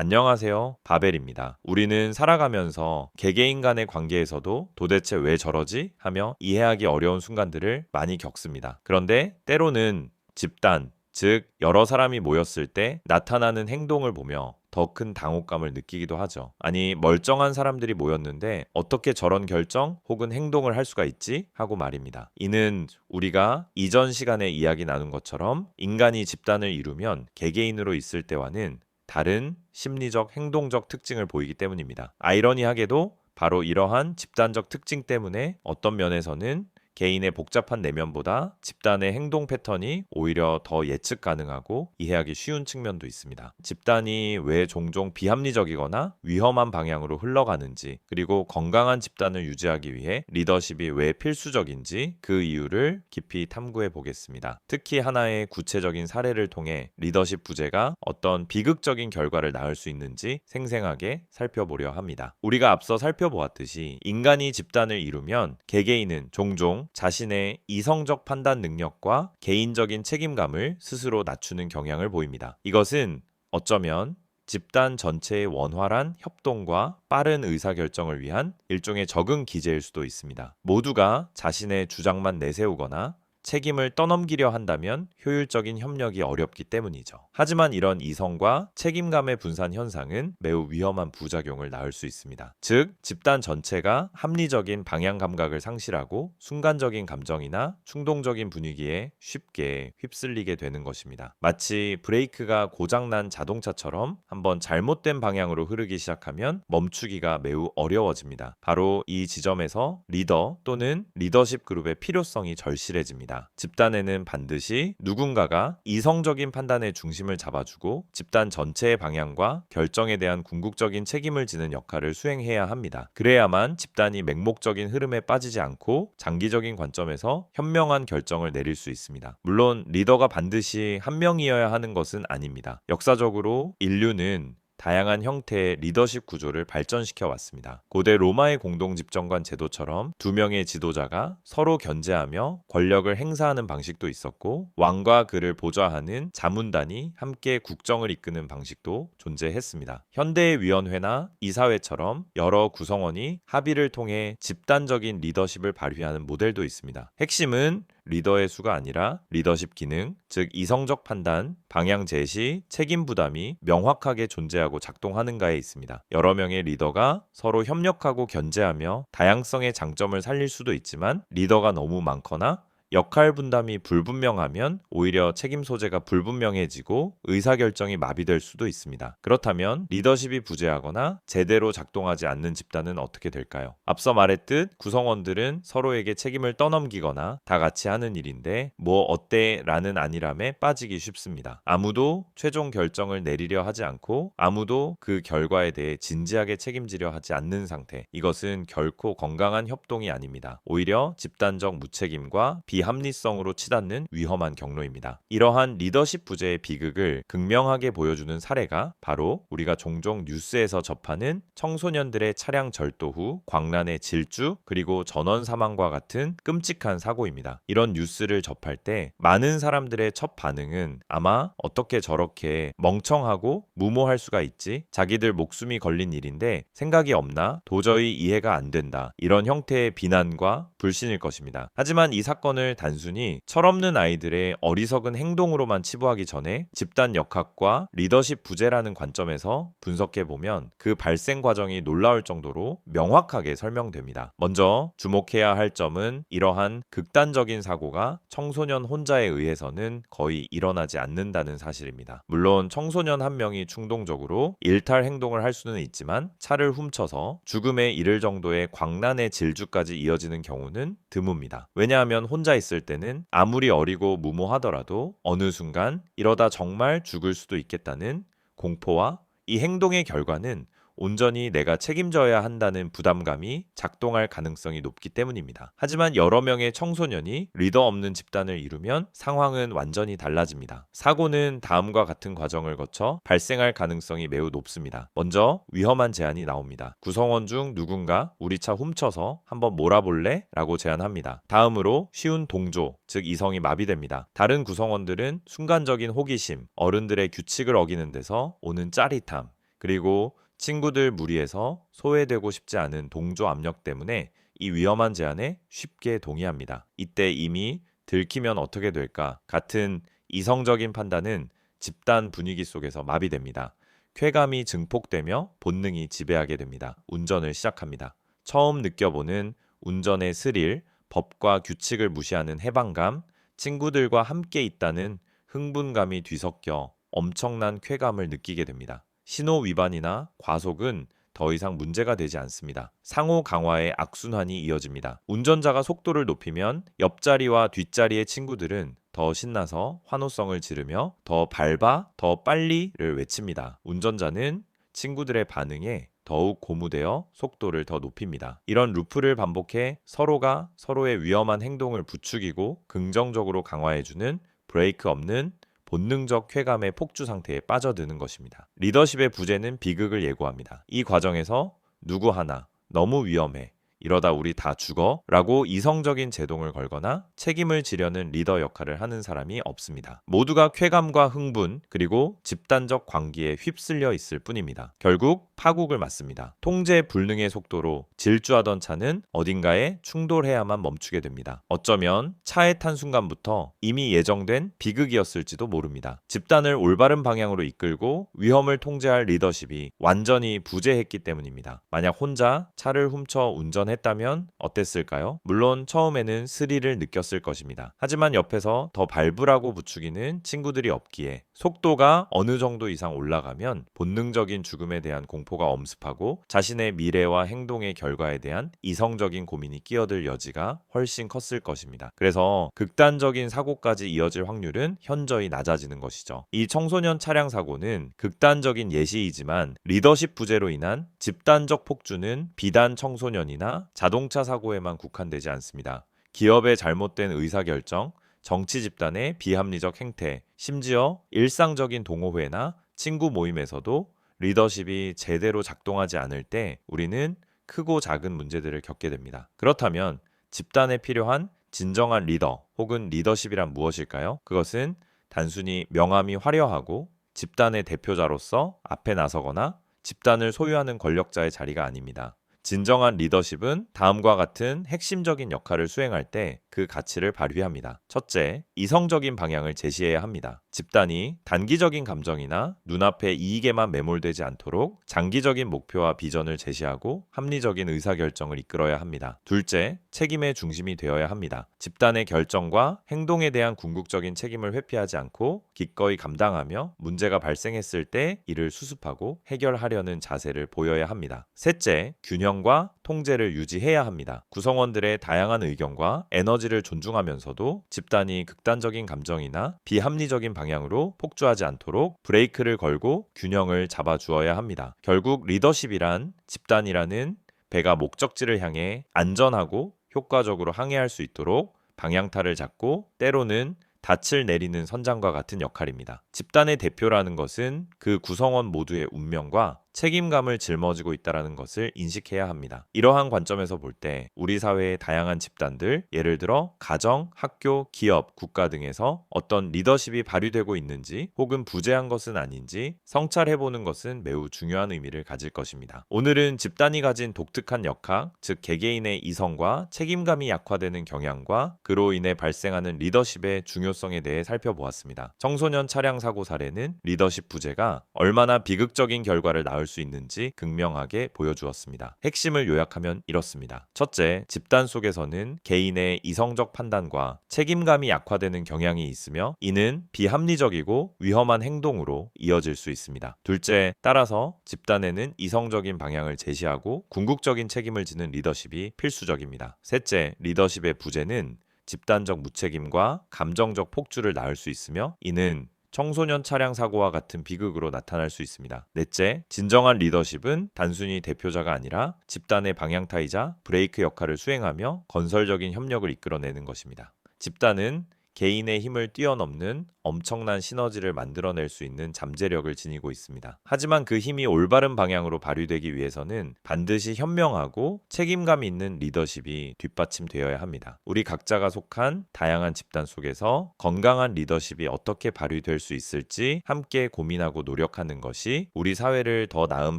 안녕하세요. 바벨입니다. 우리는 살아가면서 개개인 간의 관계에서도 도대체 왜 저러지? 하며 이해하기 어려운 순간들을 많이 겪습니다. 그런데 때로는 집단, 즉 여러 사람이 모였을 때 나타나는 행동을 보며 더 큰 당혹감을 느끼기도 하죠. 아니, 멀쩡한 사람들이 모였는데 어떻게 저런 결정 혹은 행동을 할 수가 있지? 하고 말입니다. 이는 우리가 이전 시간에 이야기 나눈 것처럼 인간이 집단을 이루면 개개인으로 있을 때와는 다른 심리적, 행동적 특징을 보이기 때문입니다. 아이러니하게도 바로 이러한 집단적 특징 때문에 어떤 면에서는 개인의 복잡한 내면보다 집단의 행동 패턴이 오히려 더 예측 가능하고 이해하기 쉬운 측면도 있습니다. 집단이 왜 종종 비합리적이거나 위험한 방향으로 흘러가는지, 그리고 건강한 집단을 유지하기 위해 리더십이 왜 필수적인지 그 이유를 깊이 탐구해 보겠습니다. 특히 하나의 구체적인 사례를 통해 리더십 부재가 어떤 비극적인 결과를 낳을 수 있는지 생생하게 살펴보려 합니다. 우리가 앞서 살펴보았듯이 인간이 집단을 이루면 개개인은 종종 자신의 이성적 판단 능력과 개인적인 책임감을 스스로 낮추는 경향을 보입니다. 이것은 어쩌면 집단 전체의 원활한 협동과 빠른 의사결정을 위한 일종의 적응 기제일 수도 있습니다. 모두가 자신의 주장만 내세우거나 책임을 떠넘기려 한다면 효율적인 협력이 어렵기 때문이죠. 하지만 이런 이성과 책임감의 분산 현상은 매우 위험한 부작용을 낳을 수 있습니다. 즉, 집단 전체가 합리적인 방향 감각을 상실하고 순간적인 감정이나 충동적인 분위기에 쉽게 휩쓸리게 되는 것입니다. 마치 브레이크가 고장난 자동차처럼 한번 잘못된 방향으로 흐르기 시작하면 멈추기가 매우 어려워집니다. 바로 이 지점에서 리더 또는 리더십 그룹의 필요성이 절실해집니다. 집단에는 반드시 누군가가 이성적인 판단의 중심을 잡아주고 집단 전체의 방향과 결정에 대한 궁극적인 책임을 지는 역할을 수행해야 합니다. 그래야만 집단이 맹목적인 흐름에 빠지지 않고 장기적인 관점에서 현명한 결정을 내릴 수 있습니다. 물론 리더가 반드시 한 명이어야 하는 것은 아닙니다. 역사적으로 인류는 다양한 형태의 리더십 구조를 발전시켜 왔습니다. 고대 로마의 공동집정관 제도처럼 두 명의 지도자가 서로 견제하며 권력을 행사하는 방식도 있었고, 왕과 그를 보좌하는 자문단이 함께 국정을 이끄는 방식도 존재했습니다. 현대의 위원회나 이사회처럼 여러 구성원이 합의를 통해 집단적인 리더십을 발휘하는 모델도 있습니다. 핵심은 리더의 수가 아니라 리더십 기능, 즉 이성적 판단, 방향 제시, 책임 부담이 명확하게 존재하고 작동하는가에 있습니다. 여러 명의 리더가 서로 협력하고 견제하며 다양성의 장점을 살릴 수도 있지만, 리더가 너무 많거나 역할 분담이 불분명하면 오히려 책임 소재가 불분명해지고 의사결정이 마비될 수도 있습니다. 그렇다면 리더십이 부재하거나 제대로 작동하지 않는 집단은 어떻게 될까요? 앞서 말했듯 구성원들은 서로에게 책임을 떠넘기거나 다 같이 하는 일인데 뭐 어때? 라는 안일함에 빠지기 쉽습니다. 아무도 최종 결정을 내리려 하지 않고 아무도 그 결과에 대해 진지하게 책임지려 하지 않는 상태. 이것은 결코 건강한 협동이 아닙니다. 오히려 집단적 무책임과 비합리성으로 치닫는 위험한 경로입니다. 이러한 리더십 부재의 비극을 극명하게 보여주는 사례가 바로 우리가 종종 뉴스에서 접하는 청소년들의 차량 절도 후 광란의 질주 그리고 전원 사망과 같은 끔찍한 사고입니다. 이런 뉴스를 접할 때 많은 사람들의 첫 반응은 아마 어떻게 저렇게 멍청하고 무모할 수가 있지? 자기들 목숨이 걸린 일인데 생각이 없나? 도저히 이해가 안 된다. 이런 형태의 비난과 불신일 것입니다. 하지만 이 사건을 단순히 철없는 아이들의 어리석은 행동으로만 치부하기 전에 집단 역학과 리더십 부재라는 관점에서 분석해보면 그 발생 과정이 놀라울 정도로 명확하게 설명됩니다. 먼저 주목해야 할 점은 이러한 극단적인 사고가 청소년 혼자에 의해서는 거의 일어나지 않는다는 사실입니다. 물론 청소년 한 명이 충동적으로 일탈 행동을 할 수는 있지만 차를 훔쳐서 죽음에 이를 정도의 광란의 질주까지 이어지는 경우는 드뭅니다. 왜냐하면 혼자 있을 때는 아무리 어리고 무모하더라도 어느 순간 이러다 정말 죽을 수도 있겠다는 공포와 이 행동의 결과는 온전히 내가 책임져야 한다는 부담감이 작동할 가능성이 높기 때문입니다. 하지만 여러 명의 청소년이 리더 없는 집단을 이루면 상황은 완전히 달라집니다. 사고는 다음과 같은 과정을 거쳐 발생할 가능성이 매우 높습니다. 먼저 위험한 제안이 나옵니다. 구성원 중 누군가 우리 차 훔쳐서 한번 몰아볼래? 라고 제안합니다. 다음으로 쉬운 동조, 즉 이성이 마비됩니다. 다른 구성원들은 순간적인 호기심, 어른들의 규칙을 어기는 데서 오는 짜릿함, 그리고 친구들 무리에서 소외되고 싶지 않은 동조 압력 때문에 이 위험한 제안에 쉽게 동의합니다. 이때 이미 들키면 어떻게 될까 같은 이성적인 판단은 집단 분위기 속에서 마비됩니다. 쾌감이 증폭되며 본능이 지배하게 됩니다. 운전을 시작합니다. 처음 느껴보는 운전의 스릴, 법과 규칙을 무시하는 해방감, 친구들과 함께 있다는 흥분감이 뒤섞여 엄청난 쾌감을 느끼게 됩니다. 신호 위반이나 과속은 더 이상 문제가 되지 않습니다. 상호 강화의 악순환이 이어집니다. 운전자가 속도를 높이면 옆자리와 뒷자리의 친구들은 더 신나서 환호성을 지르며 더 밟아, 더 빨리를 외칩니다. 운전자는 친구들의 반응에 더욱 고무되어 속도를 더 높입니다. 이런 루프를 반복해 서로가 서로의 위험한 행동을 부추기고 긍정적으로 강화해주는 브레이크 없는 본능적 쾌감의 폭주 상태에 빠져드는 것입니다. 리더십의 부재는 비극을 예고합니다. 이 과정에서 누구 하나 너무 위험해, 이러다 우리 다 죽어 라고 이성적인 제동을 걸거나 책임을 지려는 리더 역할을 하는 사람이 없습니다. 모두가 쾌감과 흥분 그리고 집단적 광기에 휩쓸려 있을 뿐입니다. 결국 파국을 맞습니다. 통제 불능의 속도로 질주하던 차는 어딘가에 충돌해야만 멈추게 됩니다. 어쩌면 차에 탄 순간부터 이미 예정된 비극이었을지도 모릅니다. 집단을 올바른 방향으로 이끌고 위험을 통제할 리더십이 완전히 부재했기 때문입니다. 만약 혼자 차를 훔쳐 운전했다면 어땠을까요? 물론 처음에는 스릴을 느꼈을 것입니다. 하지만 옆에서 더 밟으라고 부추기는 친구들이 없기에 속도가 어느 정도 이상 올라가면 본능적인 죽음에 대한 공포가 엄습하고 자신의 미래와 행동의 결과에 대한 이성적인 고민이 끼어들 여지가 훨씬 컸을 것입니다. 그래서 극단적인 사고까지 이어질 확률은 현저히 낮아지는 것이죠. 이 청소년 차량 사고는 극단적인 예시이지만 리더십 부재로 인한 집단적 폭주는 비단 청소년이나 자동차 사고에만 국한되지 않습니다. 기업의 잘못된 의사결정, 정치 집단의 비합리적 행태, 심지어 일상적인 동호회나 친구 모임에서도 리더십이 제대로 작동하지 않을 때 우리는 크고 작은 문제들을 겪게 됩니다. 그렇다면 집단에 필요한 진정한 리더 혹은 리더십이란 무엇일까요? 그것은 단순히 명암이 화려하고 집단의 대표자로서 앞에 나서거나 집단을 소유하는 권력자의 자리가 아닙니다. 진정한 리더십은 다음과 같은 핵심적인 역할을 수행할 때 그 가치를 발휘합니다. 첫째, 이성적인 방향을 제시해야 합니다. 집단이 단기적인 감정이나 눈앞의 이익에만 매몰되지 않도록 장기적인 목표와 비전을 제시하고 합리적인 의사결정을 이끌어야 합니다. 둘째, 책임의 중심이 되어야 합니다. 집단의 결정과 행동에 대한 궁극적인 책임을 회피하지 않고 기꺼이 감당하며 문제가 발생했을 때 이를 수습하고 해결하려는 자세를 보여야 합니다. 셋째, 균형과 통제를 유지해야 합니다. 구성원들의 다양한 의견과 에너지를 존중하면서도 집단이 극단적인 감정이나 비합리적인 방향으로 폭주하지 않도록 브레이크를 걸고 균형을 잡아주어야 합니다. 결국 리더십이란 집단이라는 배가 목적지를 향해 안전하고 효과적으로 항해할 수 있도록 방향타를 잡고 때로는 닻을 내리는 선장과 같은 역할입니다. 집단의 대표라는 것은 그 구성원 모두의 운명과 책임감을 짊어지고 있다는 것을 인식해야 합니다. 이러한 관점에서 볼 때 우리 사회의 다양한 집단들, 예를 들어 가정, 학교, 기업, 국가 등에서 어떤 리더십이 발휘되고 있는지 혹은 부재한 것은 아닌지 성찰해보는 것은 매우 중요한 의미를 가질 것입니다. 오늘은 집단이 가진 독특한 역학, 즉 개개인의 이성과 책임감이 약화되는 경향과 그로 인해 발생하는 리더십의 중요성에 대해 살펴보았습니다. 청소년 차량 사고 사례는 리더십 부재가 얼마나 비극적인 결과를 낳을 수 있는지 극명하게 보여주었습니다. 핵심을 요약하면 이렇습니다. 첫째, 집단 속에서는 개인의 이성적 판단과 책임감이 약화되는 경향이 있으며 이는 비합리적이고 위험한 행동으로 이어질 수 있습니다. 둘째, 따라서 집단에는 이성적인 방향을 제시하고 궁극적인 책임을 지는 리더십이 필수적입니다. 셋째, 리더십의 부재는 집단적 무책임과 감정적 폭주를 낳을 수 있으며 이는 청소년 차량 사고와 같은 비극으로 나타날 수 있습니다. 넷째, 진정한 리더십은 단순히 대표자가 아니라 집단의 방향타이자 브레이크 역할을 수행하며 건설적인 협력을 이끌어내는 것입니다. 집단은 개인의 힘을 뛰어넘는 엄청난 시너지를 만들어낼 수 있는 잠재력을 지니고 있습니다. 하지만 그 힘이 올바른 방향으로 발휘되기 위해서는 반드시 현명하고 책임감 있는 리더십이 뒷받침되어야 합니다. 우리 각자가 속한 다양한 집단 속에서 건강한 리더십이 어떻게 발휘될 수 있을지 함께 고민하고 노력하는 것이 우리 사회를 더 나은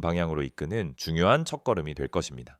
방향으로 이끄는 중요한 첫걸음이 될 것입니다.